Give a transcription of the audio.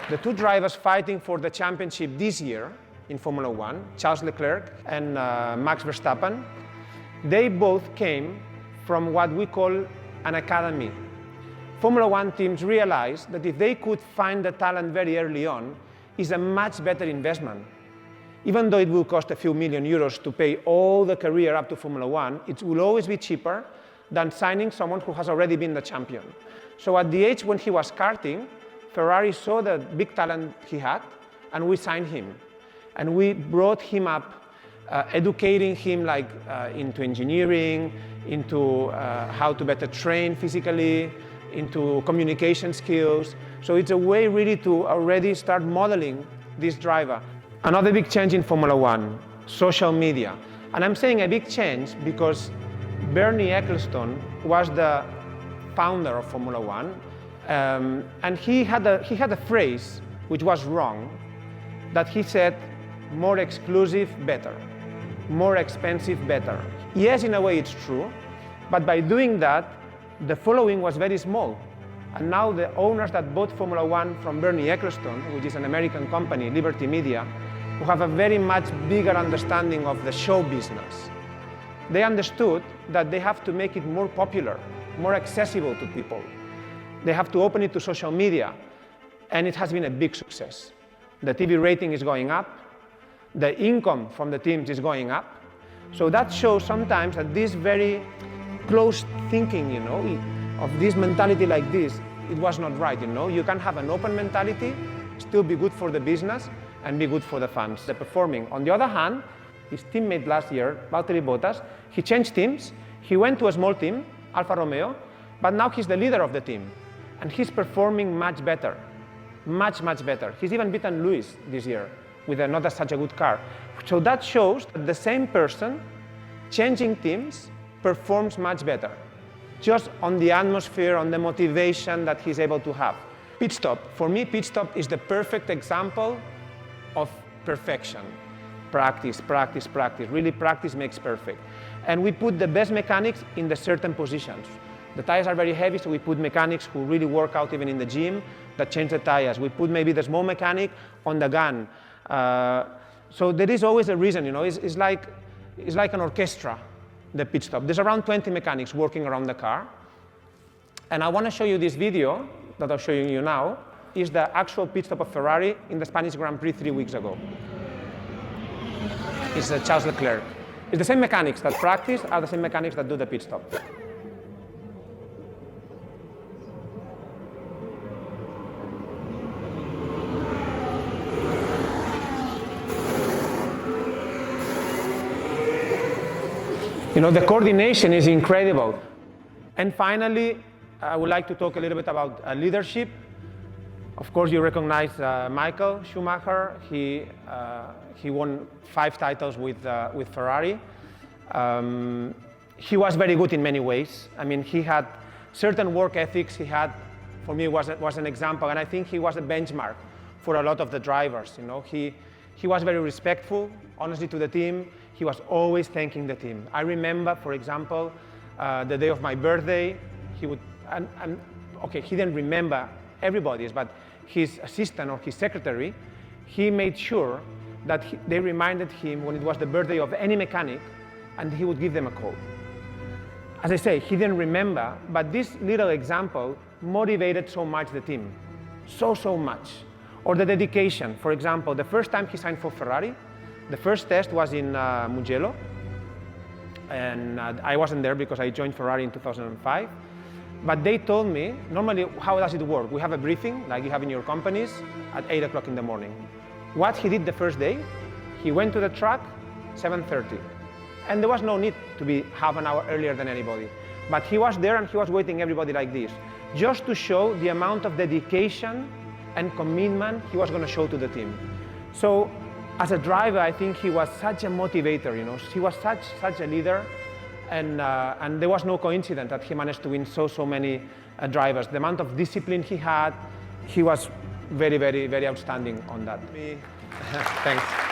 The two drivers fighting for the championship this year in Formula One, Charles Leclerc and Max Verstappen, they both came from what we call an academy. Formula One teams realized that if they could find the talent very early on, it's a much better investment. Even though it will cost a few million euros to pay all the career up to Formula One, it will always be cheaper than signing someone who has already been the champion. So at the age when he was karting, Ferrari saw the big talent he had, and we signed him. And we brought him up, educating him into engineering, into how to better train physically, into communication skills. So it's a way really to already start modeling this driver. Another big change in Formula One, social media. And I'm saying a big change because Bernie Ecclestone was the founder of Formula One, and he had a phrase which was wrong, that he said, more exclusive, better. More expensive, better. Yes, in a way it's true, but by doing that, the following was very small. And now the owners that bought Formula One from Bernie Ecclestone, which is an American company, Liberty Media, who have a very much bigger understanding of the show business, they understood that they have to make it more popular, more accessible to people. They have to open it to social media, and it has been a big success. The TV rating is going up, the income from the teams is going up. So that shows sometimes that this very close thinking, of this mentality like this, it was not right, You can have an open mentality, still be good for the business, and be good for the fans. They're performing. On the other hand, his teammate last year, Valtteri Bottas, he changed teams. He went to a small team, Alfa Romeo, but now he's the leader of the team. And he's performing much better, much, much better. He's even beaten Lewis this year with not such a good car. So that shows that the same person changing teams performs much better, just on the atmosphere, on the motivation that he's able to have. Pit stop. For me, pit stop is the perfect example of perfection. Practice, practice, practice. Really, practice makes perfect. And we put the best mechanics in the certain positions. The tires are very heavy, so we put mechanics who really work out even in the gym that change the tires. We put maybe the small mechanic on the gun. So there is always a reason, It's like an orchestra, the pit stop. There's around 20 mechanics working around the car. And I want to show you this video that I'm showing you now. Is the actual pit stop of Ferrari in the Spanish Grand Prix 3 weeks ago. It's Charles Leclerc. It's the same mechanics that practice are the same mechanics that do the pit stop. The coordination is incredible. And finally, I would like to talk a little bit about leadership. Of course, you recognize Michael Schumacher. He won 5 titles with Ferrari. He was very good in many ways. I mean, he had certain work ethics. For me, was an example, and I think he was a benchmark for a lot of the drivers. He was very respectful, honestly, to the team. He was always thanking the team. I remember, for example, the day of my birthday, he would, okay, he didn't remember everybody's, but his assistant or his secretary, he made sure that they reminded him when it was the birthday of any mechanic, and he would give them a call. As I say, he didn't remember, but this little example motivated so much the team, so much. Or the dedication. For example, the first time he signed for Ferrari, the first test was in Mugello, and I wasn't there because I joined Ferrari in 2005. But they told me, normally, how does it work? We have a briefing, like you have in your companies, at 8 o'clock in the morning. What he did the first day, he went to the track, 7:30. And there was no need to be half an hour earlier than anybody. But he was there and he was waiting everybody like this, just to show the amount of dedication and commitment he was going to show to the team. So, as a driver, I think he was such a motivator, He was such a leader. And there was no coincidence that he managed to win so many drivers. The amount of discipline he had, he was very, very, very outstanding on that. Thanks.